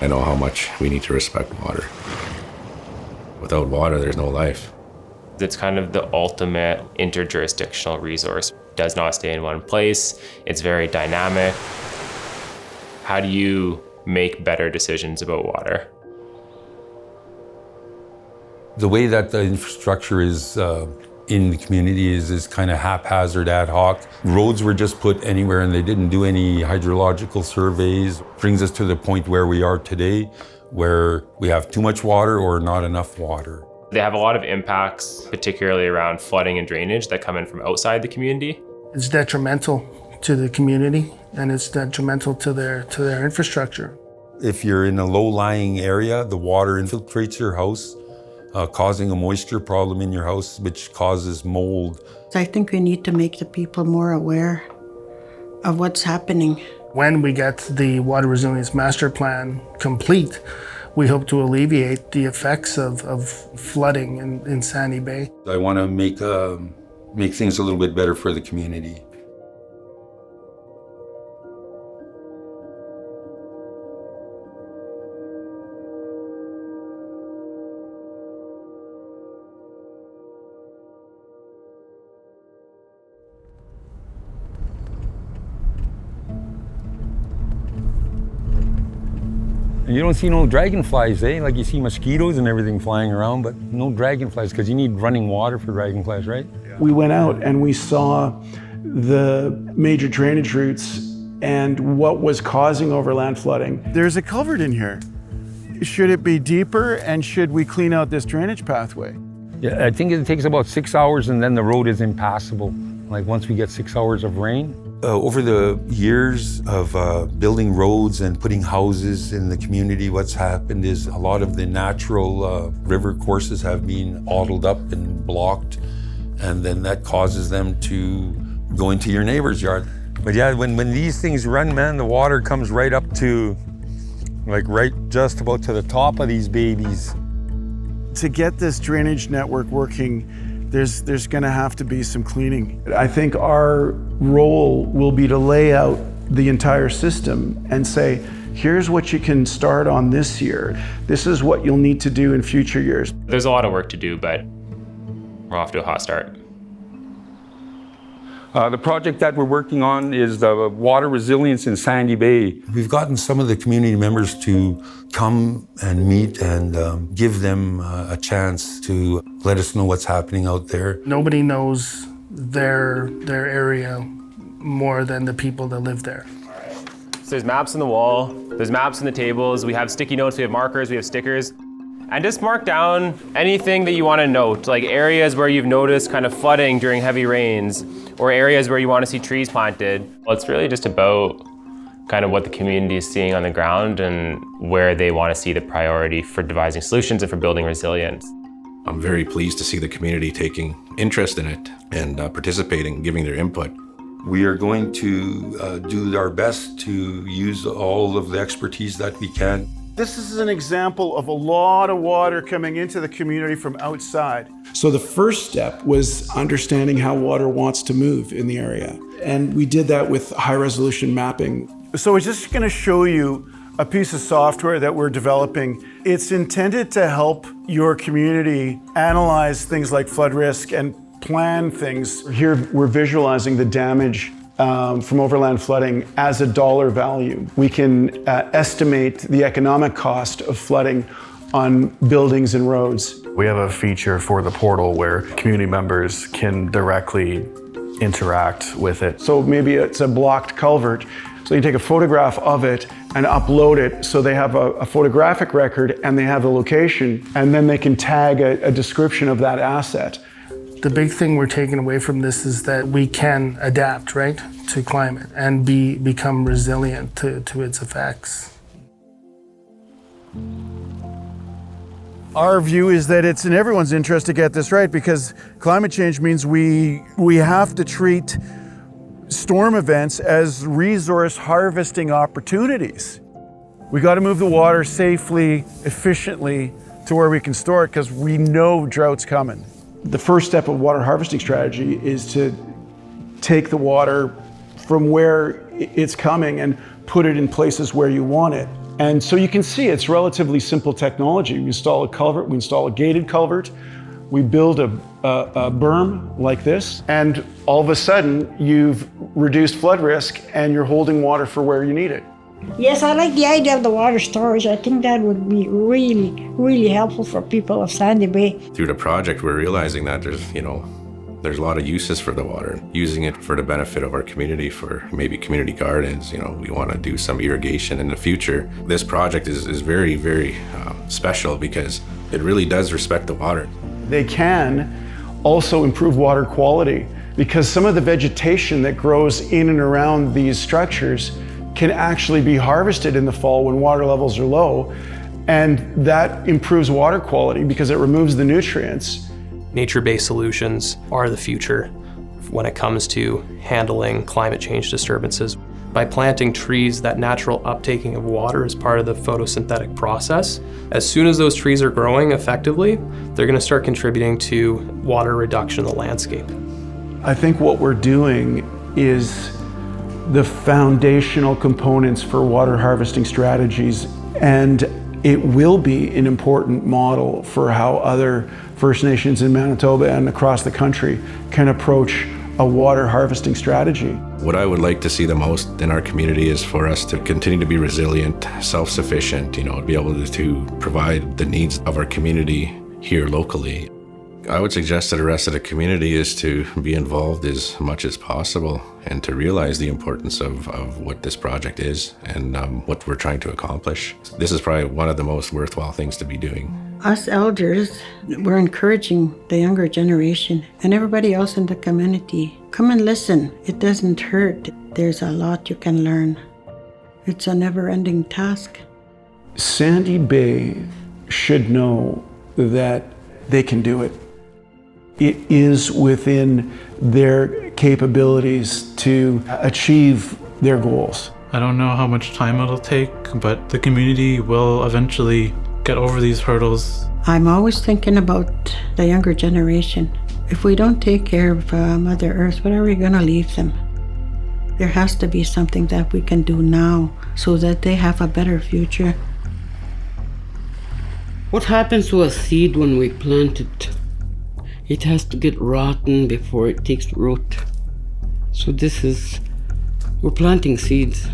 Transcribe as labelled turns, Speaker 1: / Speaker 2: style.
Speaker 1: I know how much we need to respect water. Without water, there's no life.
Speaker 2: It's kind of the ultimate interjurisdictional resource. It does not stay in one place. It's very dynamic. How do you make better decisions about water?
Speaker 3: The way that the infrastructure is in the community is kind of haphazard, ad hoc. Roads were just put anywhere and they didn't do any hydrological surveys. Brings us to the point where we are today, where we have too much water or not enough water.
Speaker 2: They have a lot of impacts, particularly around flooding and drainage that come in from outside the community.
Speaker 4: It's detrimental to the community and it's detrimental to their infrastructure.
Speaker 3: If you're in a low-lying area, the water infiltrates your house, causing a moisture problem in your house, which causes mold.
Speaker 5: I think we need to make the people more aware of what's happening.
Speaker 4: When we get the Water Resilience Master Plan complete, we hope to alleviate the effects of flooding in Sandy Bay.
Speaker 3: I want to make things a little bit better for the community. And you don't see no dragonflies, eh? Like you see mosquitoes and everything flying around, but no dragonflies because you need running water for dragonflies, right?
Speaker 6: We went out and we saw the major drainage routes and what was causing overland flooding.
Speaker 7: There's a culvert in here. Should it be deeper and should we clean out this drainage pathway?
Speaker 3: Yeah, I think it takes about 6 hours and then the road is impassable. Like once we get 6 hours of rain. Over the years of building roads and putting houses in the community, what's happened is a lot of the natural river courses have been bottled up and blocked, and then that causes them to go into your neighbor's yard. But yeah, when these things run, man, the water comes right up to, like right just about to the top of these babies.
Speaker 7: To get this drainage network working, there's going to have to be some cleaning.
Speaker 6: I think our role will be to lay out the entire system and say, here's what you can start on this year. This is what you'll need to do in future years.
Speaker 2: There's a lot of work to do, but we're off to a hot start.
Speaker 3: The project that we're working on is the water resilience in Sandy Bay. We've gotten some of the community members to come and meet and give them a chance to let us know what's happening out there.
Speaker 4: Nobody knows their area more than the people that live there.
Speaker 2: So there's maps on the wall, there's maps on the tables, we have sticky notes, we have markers, we have stickers. And just mark down anything that you want to note, like areas where you've noticed kind of flooding during heavy rains, or areas where you want to see trees planted. Well, it's really just about kind of what the community is seeing on the ground and where they want to see the priority for devising solutions and for building resilience.
Speaker 1: I'm very pleased to see the community taking interest in it and participating, giving their input.
Speaker 3: We are going to do our best to use all of the expertise that we can.
Speaker 7: This is an example of a lot of water coming into the community from outside.
Speaker 6: So the first step was understanding how water wants to move in the area. And we did that with high resolution mapping.
Speaker 7: So it's just going to show you a piece of software that we're developing. It's intended to help your community analyze things like flood risk and plan things.
Speaker 6: Here we're visualizing the damage from overland flooding as a dollar value. We can estimate the economic cost of flooding on buildings and roads.
Speaker 8: We have a feature for the portal where community members can directly interact with it.
Speaker 6: So maybe it's a blocked culvert. So you take a photograph of it and upload it so they have a photographic record and they have the location, and then they can tag a description of that asset.
Speaker 4: The big thing we're taking away from this is that we can adapt, right, to climate and become resilient to its effects.
Speaker 7: Our view is that it's in everyone's interest to get this right, because climate change means we have to treat storm events as resource harvesting opportunities. We got to move the water safely, efficiently to where we can store it, because we know drought's coming.
Speaker 6: The first step of water harvesting strategy is to take the water from where it's coming and put it in places where you want it. And so you can see it's relatively simple technology. We install a culvert, we install a gated culvert, we build a berm like this, and all of a sudden you've reduced flood risk and you're holding water for where you need it.
Speaker 9: Yes, I like the idea of the water storage. I think that would be really, really helpful for people of Sandy Bay.
Speaker 1: Through the project, we're realizing that there's a lot of uses for the water. Using it for the benefit of our community, for maybe community gardens, we want to do some irrigation in the future. This project is very, very special because it really does respect the water.
Speaker 6: They can also improve water quality because some of the vegetation that grows in and around these structures can actually be harvested in the fall when water levels are low, and that improves water quality because it removes the nutrients.
Speaker 10: Nature-based solutions are the future when it comes to handling climate change disturbances. By planting trees, that natural uptaking of water is part of the photosynthetic process. As soon as those trees are growing effectively, they're going to start contributing to water reduction in the landscape.
Speaker 6: I think what we're doing is the foundational components for water harvesting strategies, and it will be an important model for how other First Nations in Manitoba and across the country can approach a water harvesting strategy.
Speaker 1: What I would like to see the most in our community is for us to continue to be resilient, self-sufficient, to be able to provide the needs of our community here locally. I would suggest to the rest of the community is to be involved as much as possible and to realize the importance of what this project is and what we're trying to accomplish. This is probably one of the most worthwhile things to be doing.
Speaker 5: Us elders, we're encouraging the younger generation and everybody else in the community. Come and listen. It doesn't hurt. There's a lot you can learn. It's a never-ending task.
Speaker 6: Sandy Bay should know that they can do it. It is within their capabilities to achieve their goals.
Speaker 11: I don't know how much time it'll take, but the community will eventually get over these hurdles.
Speaker 5: I'm always thinking about the younger generation. If we don't take care of Mother Earth, what are we going to leave them? There has to be something that we can do now so that they have a better future.
Speaker 12: What happens to a seed when we plant it? It has to get rotten before it takes root. So we're planting seeds.